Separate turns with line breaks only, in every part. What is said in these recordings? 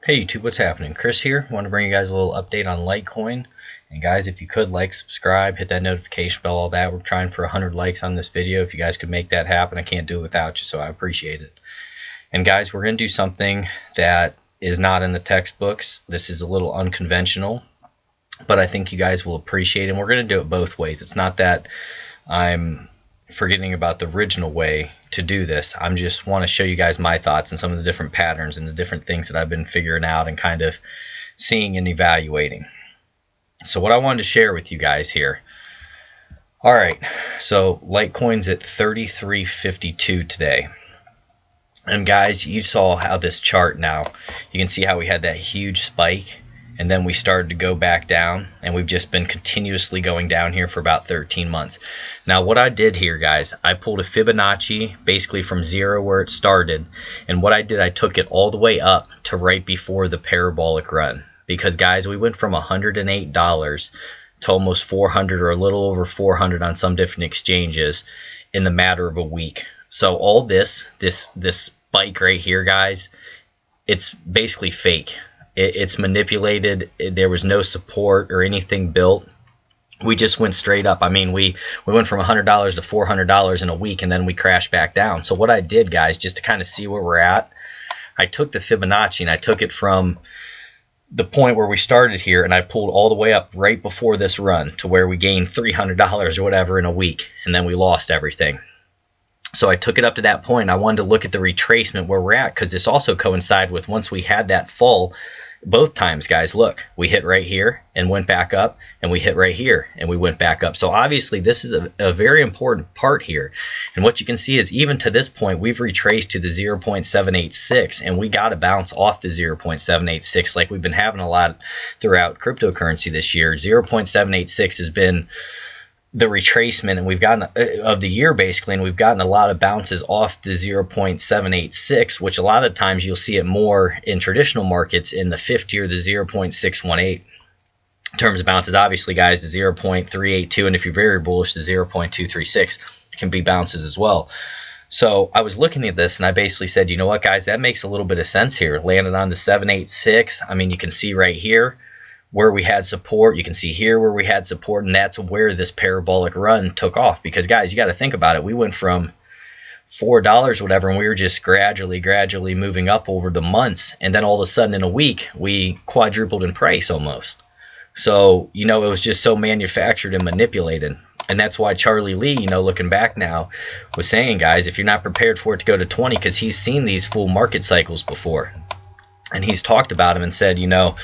Hey YouTube, what's happening? Chris here. Want to bring you guys a little update on Litecoin. And guys, if you could like, subscribe, hit that notification bell, all that. We're trying for 100 likes on this video. If you guys could make that happen, I can't do it without you, so I appreciate it. And guys, we're going to do something that is not in the textbooks. This is a little unconventional, but I think you guys will appreciate it. And we're going to do it both ways. It's not that I'm forgetting about the original way to do this. I just want to show you guys my thoughts and some of the different patterns and the different things that I've been figuring out and kind of seeing and evaluating. So what I wanted to share with you guys here. Alright, so Litecoin's at 33.52 today. And guys, you saw how this chart now, you can see how we had that huge spike and then we started to go back down, and we've just been continuously going down here for about 13 months. Now what I did here, guys, I pulled a Fibonacci basically from zero where it started, and what I did, I took it all the way up to right before the parabolic run, because guys, we went from $108 to almost 400 or a little over 400 on some different exchanges in the matter of a week. So all this spike right here, guys, it's basically fake. It's manipulated. There was no support or anything built. We just went straight up. I mean, we went from $100 to $400 in a week, and then we crashed back down. So what I did, guys, just to kind of see where we're at, I took the Fibonacci and I took it from the point where we started here, and I pulled all the way up right before this run to where we gained $300 or whatever in a week, and then we lost everything. So I took it up to that point. I wanted to look at the retracement where we're at, because this also coincided with once we had that fall. Both times, guys, look, we hit right here and went back up, and we hit right here and we went back up. So obviously this is a very important part here. And what you can see is even to this point, we've retraced to the 0.786, and we got to bounce off the 0.786 like we've been having a lot throughout cryptocurrency this year. 0.786 has been the retracement, and we've gotten of the year basically, and we've gotten a lot of bounces off the 0.786, which a lot of times you'll see it more in traditional markets in the 50 or the 0.618 in terms of bounces. Obviously, guys, the 0.382, and if you're very bullish, the 0.236 can be bounces as well. So I was looking at this and I basically said, you know what, guys, that makes a little bit of sense here. Landed on the 786. I mean, you can see right here where we had support. You can see here where we had support, and that's where this parabolic run took off. Because guys, you got to think about it. We went from $4 whatever, and we were just gradually moving up over the months, and then all of a sudden in a week we quadrupled in price almost. So you know, it was just so manufactured and manipulated. And that's why Charlie Lee, you know, looking back now, was saying, guys, if you're not prepared for it to go to 20, because he's seen these full market cycles before. And he's talked about them and said, you know,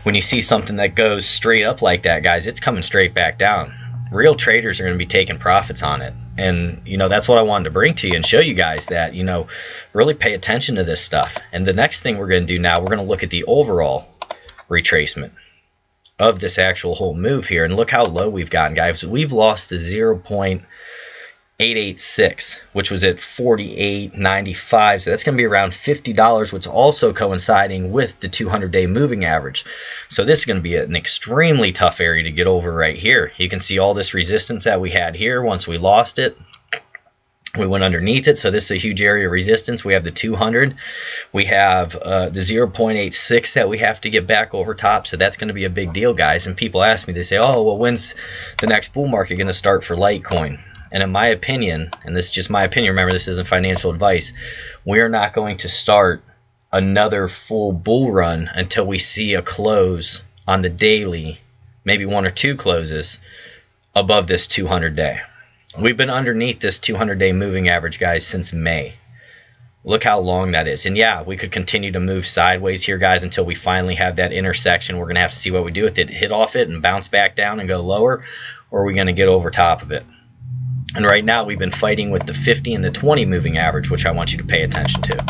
when you see something that goes straight up like that, guys, it's coming straight back down. Real traders are going to be taking profits on it. And, you know, that's what I wanted to bring to you and show you guys that, you know, really pay attention to this stuff. And the next thing we're going to do now, we're going to look at the overall retracement of this actual whole move here. And look how low we've gotten, guys. We've lost the 0.886, which was at 48.95, so that's going to be around $50, which is also coinciding with the 200-day moving average. So this is going to be an extremely tough area to get over right here. You can see all this resistance that we had here. Once we lost it, we went underneath it, so this is a huge area of resistance. We have the 200. We have the 0.86 that we have to get back over top, so that's going to be a big deal, guys. And people ask me, they say, oh, well, when's the next bull market going to start for Litecoin? And in my opinion, and this is just my opinion, remember this isn't financial advice, we are not going to start another full bull run until we see a close on the daily, maybe one or two closes above this 200-day. We've been underneath this 200-day moving average, guys, since May. Look how long that is. And yeah, we could continue to move sideways here, guys, until we finally have that intersection. We're going to have to see what we do with it, hit off it and bounce back down and go lower, or are we going to get over top of it? And right now we've been fighting with the 50 and the 20 moving average, which I want you to pay attention to.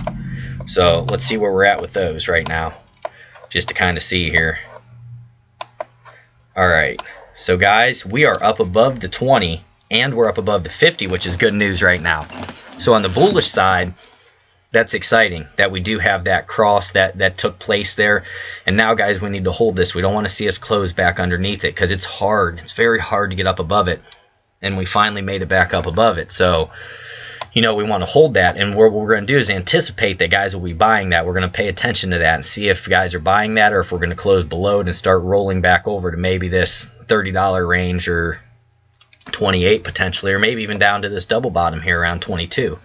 So let's see where we're at with those right now, just to kind of see here. Alright, so guys, we are up above the 20 and we're up above the 50, which is good news right now. So on the bullish side, that's exciting that we do have that cross that took place there. And now, guys, we need to hold this. We don't want to see us close back underneath it, because it's hard. It's very hard to get up above it. And we finally made it back up above it. So, you know, we want to hold that, and what we're going to do is anticipate that guys will be buying that. We're going to pay attention to that and see if guys are buying that, or if we're going to close below it and start rolling back over to maybe this $30 range, or 28 potentially, or maybe even down to this double bottom here around 22.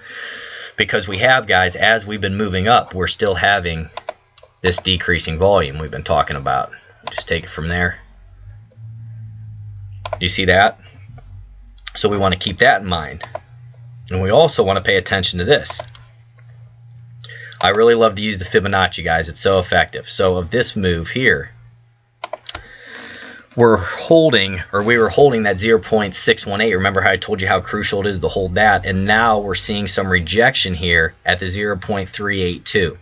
Because we have, guys, as we've been moving up, we're still having this decreasing volume we've been talking about. Just take it from there. Do you see that? So we want to keep that in mind. And we also want to pay attention to this. I really love to use the Fibonacci, guys. It's so effective. So of this move here, we were holding that 0.618. Remember how I told you how crucial it is to hold that? And now we're seeing some rejection here at the 0.382.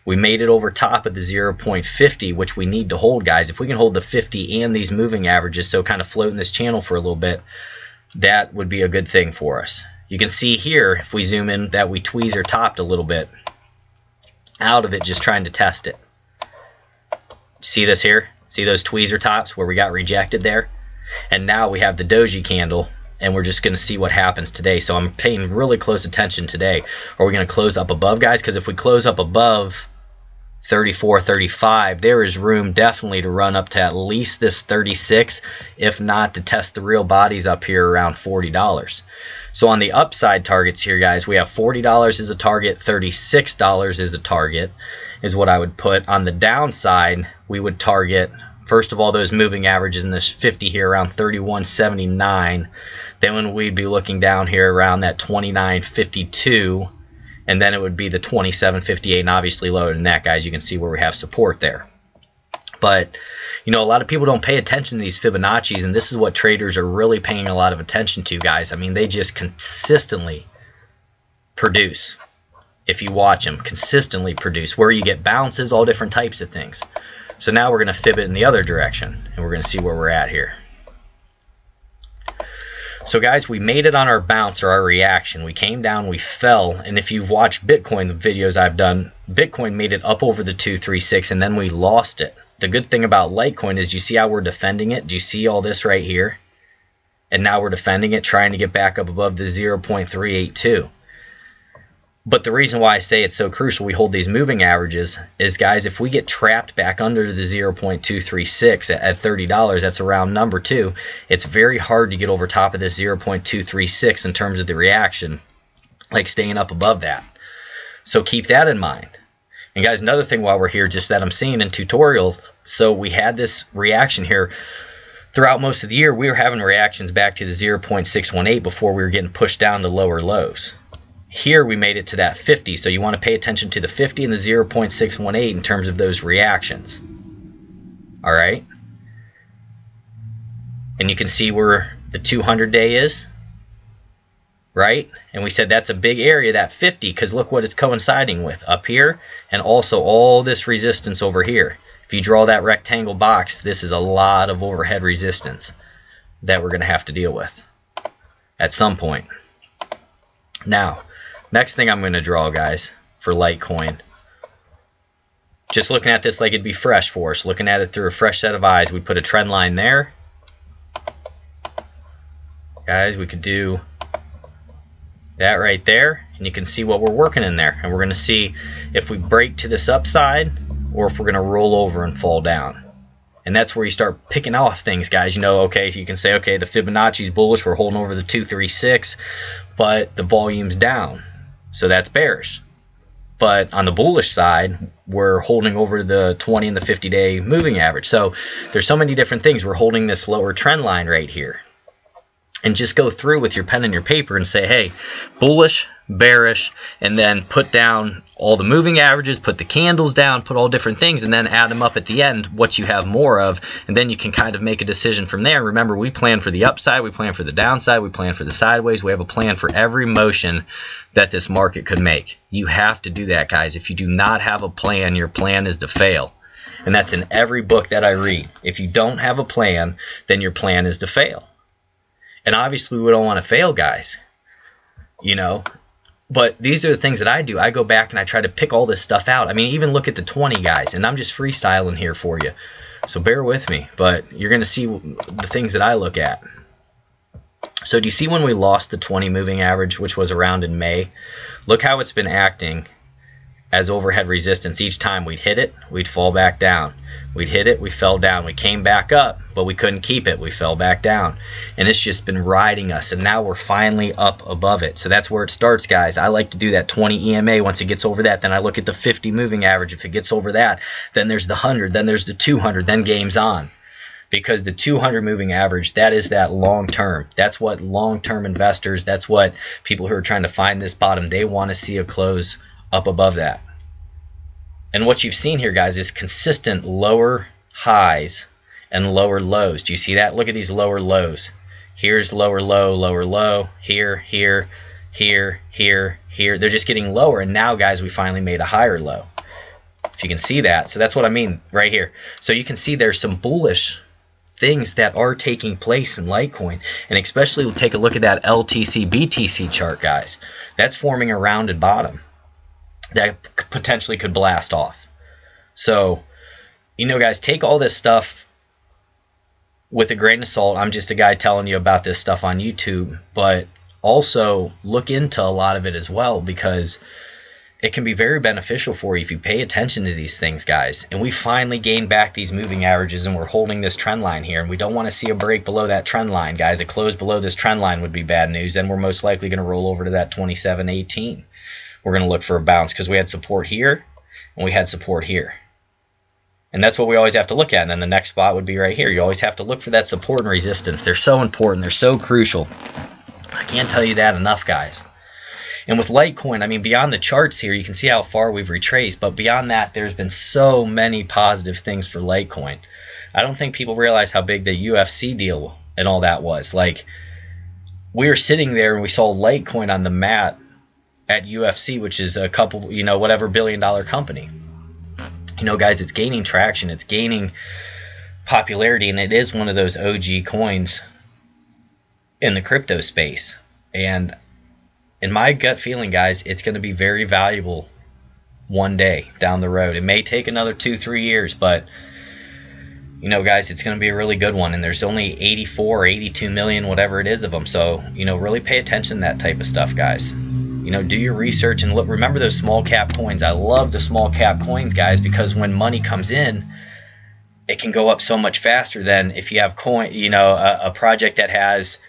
We made it over top of the 0.50, which we need to hold, guys. If we can hold the 50 and these moving averages, so kind of floating this channel for a little bit, that would be a good thing for us. You can see here, if we zoom in, that we tweezer topped a little bit out of it, just trying to test it. See this here? See those tweezer tops where we got rejected there? And now we have the doji candle, and we're just going to see what happens today. So I'm paying really close attention today. Are we going to close up above, guys? Because if we close up above 34, 35, there is room definitely to run up to at least this 36, if not to test the real bodies up here around $40. So on the upside targets here, guys, we have $40 as a target, $36 as a target is what I would put. On the downside, we would target, first of all, those moving averages in this 50 here around 31.79. Then when we'd be looking down here around that 29.52, and then it would be the 27.58, and obviously lower than that, guys. You can see where we have support there. But, you know, a lot of people don't pay attention to these Fibonacci's, and this is what traders are really paying a lot of attention to, guys. I mean, they just consistently produce. If you watch them, consistently produce, where you get bounces, all different types of things. So now we're going to fib it in the other direction, and we're going to see where we're at here. So guys, we made it on our bounce, or our reaction. We came down, we fell, and if you've watched Bitcoin, the videos I've done, Bitcoin made it up over the 236, and then we lost it. The good thing about Litecoin is, you see how we're defending it? Do you see all this right here? And now we're defending it, trying to get back up above the 0.382. But the reason why I say it's so crucial we hold these moving averages is, guys, if we get trapped back under the 0.236 at $30, that's a round number too, it's very hard to get over top of this 0.236 in terms of the reaction, like staying up above that. So keep that in mind. And guys, another thing while we're here, just that I'm seeing in tutorials, so we had this reaction here throughout most of the year. We were having reactions back to the 0.618 before we were getting pushed down to lower lows. Here we made it to that 50, so you want to pay attention to the 50 and the 0.618 in terms of those reactions. Alright? And you can see where the 200-day is, right? And we said that's a big area, that 50, because look what it's coinciding with up here, and also all this resistance over here. If you draw that rectangle box, this is a lot of overhead resistance that we're going to have to deal with at some point. Now, next thing I'm going to draw, guys, for Litecoin, just looking at this like it'd be fresh for us, looking at it through a fresh set of eyes, we put a trend line there. Guys, we could do that right there, and you can see what we're working in there. And we're going to see if we break to this upside or if we're going to roll over and fall down. And that's where you start picking off things, guys. You know, okay, you can say, okay, the Fibonacci's bullish, we're holding over the 236, but the volume's down, so that's bearish. But on the bullish side, we're holding over the 20 and the 50-day moving average. So there's so many different things. We're holding this lower trend line right here. And just go through with your pen and your paper and say, hey, bullish, bearish, and then put down all the moving averages, put the candles down, put all different things, and then add them up at the end, what you have more of, and then you can kind of make a decision from there. Remember, we plan for the upside, we plan for the downside, we plan for the sideways. We have a plan for every motion that this market could make. You have to do that, guys. If you do not have a plan, your plan is to fail. And that's in every book that I read. If you don't have a plan, then your plan is to fail. And obviously we don't want to fail, guys, you know, but these are the things that I do. I go back and I try to pick all this stuff out. I mean, even look at the 20, guys, and I'm just freestyling here for you, so bear with me, but you're going to see the things that I look at. So do you see when we lost the 20 moving average, which was around in May? Look how it's been acting as overhead resistance. Each time we'd hit it, we'd fall back down. We'd hit it, we fell down. We came back up, but we couldn't keep it. We fell back down. And it's just been riding us, and now we're finally up above it. So that's where it starts, guys. I like to do that 20 EMA. Once it gets over that, then I look at the 50 moving average. If it gets over that, then there's the 100, then there's the 200, then game's on. Because the 200 moving average, that is that long term. That's what long-term investors, that's what people who are trying to find this bottom, they want to see a close up above that. And what you've seen here, guys, is consistent lower highs and lower lows. Do you see that? Look at these lower lows. Here's lower low, here, here, here, here, here. They're just getting lower, and now, guys, we finally made a higher low. If you can see that. So that's what I mean right here. So you can see there's some bullish things that are taking place in Litecoin, and especially take a look at that LTC BTC chart, guys. That's forming a rounded bottom that potentially could blast off. So, you know, guys, take all this stuff with a grain of salt. I'm just a guy telling you about this stuff on YouTube, but also look into a lot of it as well, because it can be very beneficial for you if you pay attention to these things, guys. And we finally gained back these moving averages, and we're holding this trend line here, and we don't want to see a break below that trend line, guys. A close below this trend line would be bad news, and we're most likely going to roll over to that 27.18. We're going to look for a bounce because we had support here and we had support here. And that's what we always have to look at. And then the next spot would be right here. You always have to look for that support and resistance. They're so important. They're so crucial. I can't tell you that enough, guys. And with Litecoin, I mean, beyond the charts here, you can see how far we've retraced. But beyond that, there's been so many positive things for Litecoin. I don't think people realize how big the UFC deal and all that was. Like, we were sitting there and we saw Litecoin on the mat at UFC, which is a couple, you know, whatever billion-dollar company. You know, guys, it's gaining traction. It's gaining popularity, and it is one of those OG coins in the crypto space. And in my gut feeling, guys, it's going to be very valuable one day down the road. It may take another 2-3 years, but, you know, guys, it's going to be a really good one. And there's only 84 or 82 million, whatever it is, of them. So, you know, really pay attention to that type of stuff, guys. You know, do your research and look. Remember those small cap coins. I love the small cap coins, guys, because when money comes in, it can go up so much faster than if you have coin, you know, a project that has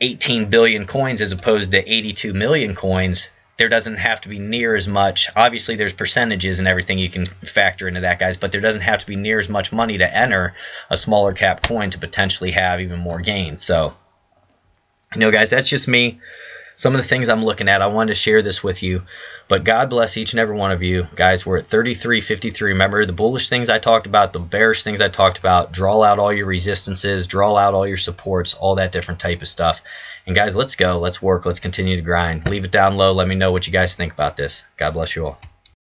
18 billion coins as opposed to 82 million coins. There doesn't have to be near as much. Obviously, there's percentages and everything you can factor into that, guys, but there doesn't have to be near as much money to enter a smaller cap coin to potentially have even more gains. So, you know, guys, that's just me. Some of the things I'm looking at, I wanted to share this with you. But God bless each and every one of you. Guys, we're at 33.53. Remember the bullish things I talked about, the bearish things I talked about. Draw out all your resistances. Draw out all your supports, all that different type of stuff. And guys, let's go. Let's work. Let's continue to grind. Leave it down low. Let me know what you guys think about this. God bless you all.